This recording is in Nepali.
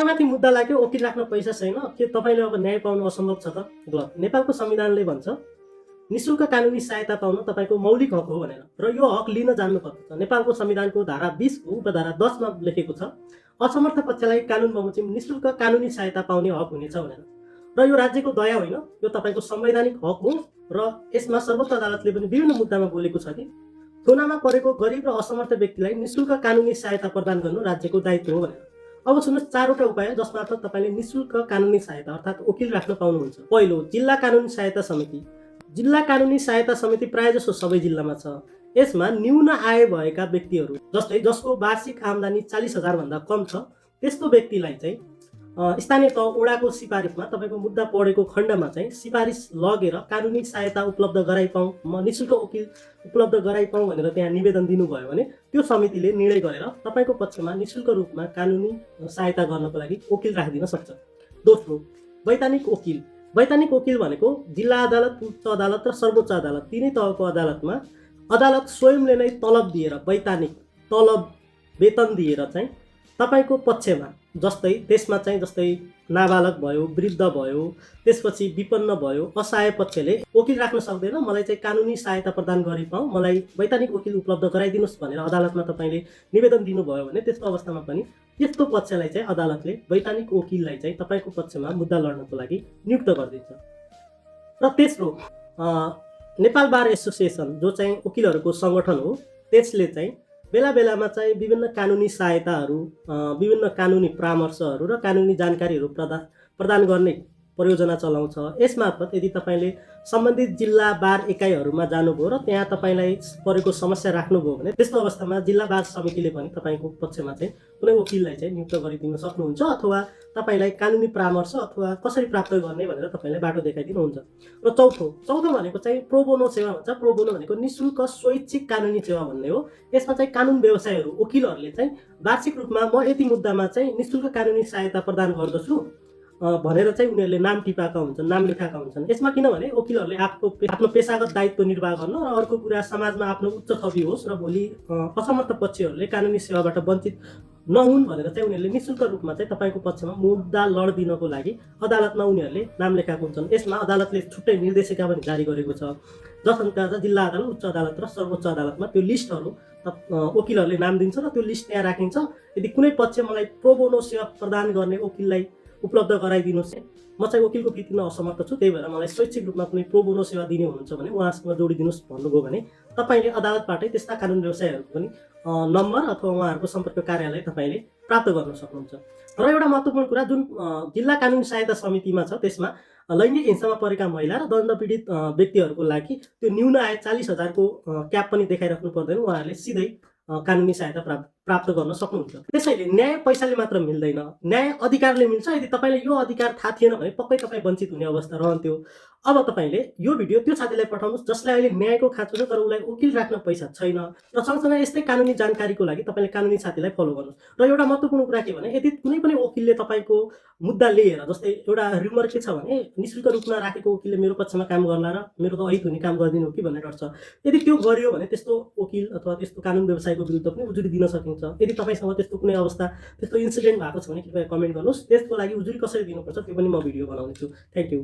तपाईमाथि मुद्दा लाग्यो, वकिल राख्न पैसा छैन, के तपाईले अब न्याय पाउनु असम्भव छ त? गलत। नेपालको संविधानले भन्छ निशुल्क कानुनी सहायता पाउन तपाईको मौलिक हक हो भनेर, र यो हक लिन जान्नुपर्छ। नेपालको संविधानको धारा 20 को उपधारा 10 मा लेखेको छ असमर्थ पक्षलाई कानुन बमोजिम निशुल्क कानुनी सहायता पाउने हक हुनेछ भनेर। र यो राज्यको दया होइन, यो तपाईको संवैधानिक हक हो र यसमा सर्वोच्च अदालतले पनि विभिन्न मुद्दामा बोलेको छ कि थुनामा परेको गरिब र असमर्थ व्यक्तिलाई निशुल्क कानुनी सहायता प्रदान गर्नु राज्यको दायित्व हो भनेर। अब सुन्नुहोस्, चारवटा उपाय जसबाट तपाईले निशुल्क कानुनी सहायता अर्थात् वकिल राख्न पाउनुहुन्छ। पहिलो, जिल्ला कानुनी सहायता समिति। जिल्ला कानुनी सहायता समिति प्रायजसो सबै जिल्लामा छ। यसमा न्यून आय भएका व्यक्तिहरू जस्तै जसको वार्षिक आम्दानी 40,000 भन्दा कम छ त्यस्तो व्यक्तिलाई चाहिँ स्थानीय तह वडाको सिफारिसमा तपाईको मुद्दा पढेको खण्डमा चाहिँ सिफारिस लगेर कानुनी सहायता उपलब्ध गराइपाउँ, म निशुल्क वकिल उपलब्ध गराइपाउँ भनेर त्यहाँ निवेदन दिनुभयो भने त्यो समितिले निर्णय गरेर तपाईको पक्षमा निशुल्क रूपमा कानुनी सहायता गर्नको लागि वकिल राखिदिन सक्छ। दोस्रो, वैधानिक वकिल। वैधानिक वकिल भनेको जिल्ला अदालत, उच्च अदालत र सर्वोच्च अदालत तीनै तहको अदालतमा अदालत स्वयंले नै तलब दिएर वैधानिक तलब वेतन दिएर चाहिँ तपाईको पक्षमा जस्तै नाबालक भयो, वृद्ध भयो, त्यसपछि विपन्न भयो, असहाय पक्षले वकिल राख्न सक्दैन, मलाई चाहिँ कानुनी सहायता प्रदान गरिपाउँ, मलाई वैधानिक वकिल उपलब्ध गराइदिनुस् भनेर अदालतमा तपाईले निवेदन दिनुभयो भने त्यस्तो अवस्थामा पनि त्यस्तो पक्षलाई चाहिँ अदालतले वैधानिक वकिललाई चाहिँ तपाईको पक्षमा मुद्दा लड्नको लागि नियुक्त गरिदिन्छ। र तेस्रो, नेपाल बार एसोसिएसन जो चाहिँ वकिलहरूको संगठन हो, त्यसले चाहिँ बेला बेलामा चाहिँ विभिन्न कानुनी सहायताहरू, विभिन्न कानुनी परामर्शहरू र कानुनी जानकारीहरू प्रदान गर्ने परियोजना चलाउँछ। यसमार्फत यदि तपाईले सम्बन्धित जिल्ला बार एकाइहरूमा जानुभयो र त्यहाँ तपाईलाई परेको समस्या राख्नुभयो भने त्यस्तो अवस्थामा जिल्ला बार समितिले पनि तपाईको पक्षमा चाहिँ कुनै वकिललाई चाहिँ नियुक्त गरिदिन सक्नुहुन्छ अथवा तपाईलाई कानुनी परामर्श अथवा कसरी प्राप्त गर्ने भनेर तपाईलाई बाटो देखाइदिनुहुन्छ। र चौथो भनेको चाहिँ प्रोबोनो सेवा भन्छ। प्रोबोनो भनेको निशुल्क स्वैच्छिक कानुनी सेवा भन्ने हो। यसमा चाहिँ कानुन व्यवसायहरू, वकिलहरूले चाहिँ वार्षिक रूपमा म यति मुद्दामा चाहिँ निशुल्क कानुनी सहायता प्रदान गर्दछु भनेर चाहिँ उनीहरूले नाम टिपाएका हुन्छन्, नाम लेखाएका हुन्छन्। यसमा किनभने वकिलहरूले आफ्नो पेशागत दायित्व निर्वाह गर्न र अर्को कुरा समाजमा आफ्नो उच्च छवि होस् र भोलि असमर्थ पक्षहरूले कानुनी सेवाबाट वञ्चित नहुन् भनेर चाहिँ उनीहरूले निशुल्क रूपमा चाहिँ तपाईको पक्षमा मुद्दा लड्दिनको लागि अदालतमा उनीहरूले नाम लेखाएको हुन्छन्। यसमा अदालतले छुट्टै निर्देशिका पनि जारी गरेको छ जसअनुसार जिल्ला अदालत, उच्च अदालत र सर्वोच्च अदालतमा त्यो लिस्टहरू वकिलहरूले नाम दिन्छ र त्यो लिस्ट त्यहाँ राखिन्छ। यदि कुनै पक्ष मलाई प्रोबोनो सेवा प्रदान गर्ने वकिललाई उपलब्ध गराइदिनुहोस्, म चाहिँ वकिलको वृत्ति तिर्न असमर्थ छु, त्यही भएर मलाई स्वैच्छिक रूपमा कुनै प्रोबोनो सेवा दिने हुनुहुन्छ भने उहाँसँग जोडिदिनुहोस् भन्नुभयो भने तपाईले अदालतबाटै त्यस्ता कानुन व्यवसायहरूको पनि नम्बर अथवा उहाँहरूको सम्पर्क कार्यालय तपाईले प्राप्त गर्न सक्नुहुन्छ। र एउटा महत्त्वपूर्ण कुरा, जुन जिल्ला कानुनी सहायता समितिमा छ त्यसमा लैङ्गिक हिंसामा परेका महिला र दण्डपीडित व्यक्तिहरूको लागि त्यो न्यून आय 40,000 को क्याप पनि देखाइराख्नु पर्दैन, उहाँहरूले सिधै कानुनी सहायता प्राप्त गर्न सक्नुहुन्छ। त्यसैले न्याय पैसाले मात्र मिल्दैन, न्याय अधिकारले मिल्छ। यदि तपाईलाई यो अधिकार थाहा थिएन भने पक्कै तपाईँ वञ्चित हुने अवस्था रहन्थ्यो। अब तपाईले यो भिडियो त्यो साथीलाई पठाउनुहोस् जसलाई अहिले न्यायको खाँचो छ तर उसलाई वकिल राख्न पैसा छैन, र सँगसँगै यस्तै कानुनी जानकारीको लागि तपाईले कानुनी साथीलाई फलो गर्नुहोस्। र एउटा महत्त्वपूर्ण कुरा के भने, यदि कुनै पनि वकिलले तपाईको मुद्दा लिएर, जस्तै एउटा र्युमर के छ भने निशुल्क रूपमा राखेको वकिलले मेरो पक्षमा काम गर्ला र मेरो त अहित हुने काम गरिदिनु हो कि भन्ने डर छ। यदि त्यो गरियो भने त्यस्तो वकिल अथवा त्यस्तो कानुन व्यवसायको विरुद्ध पनि उजुरी दिन सकिन्छ। यदि तपाईसँग त्यस्तो कुनै अवस्था, त्यस्तो इन्सिडेन्ट भएको छ भने कृपया कमेन्ट गर्नुहोस्। त्यसको लागि उजुरी कसरी दिनुपर्छ त्यो पनि म भिडियो बनाउने छु। Thank you.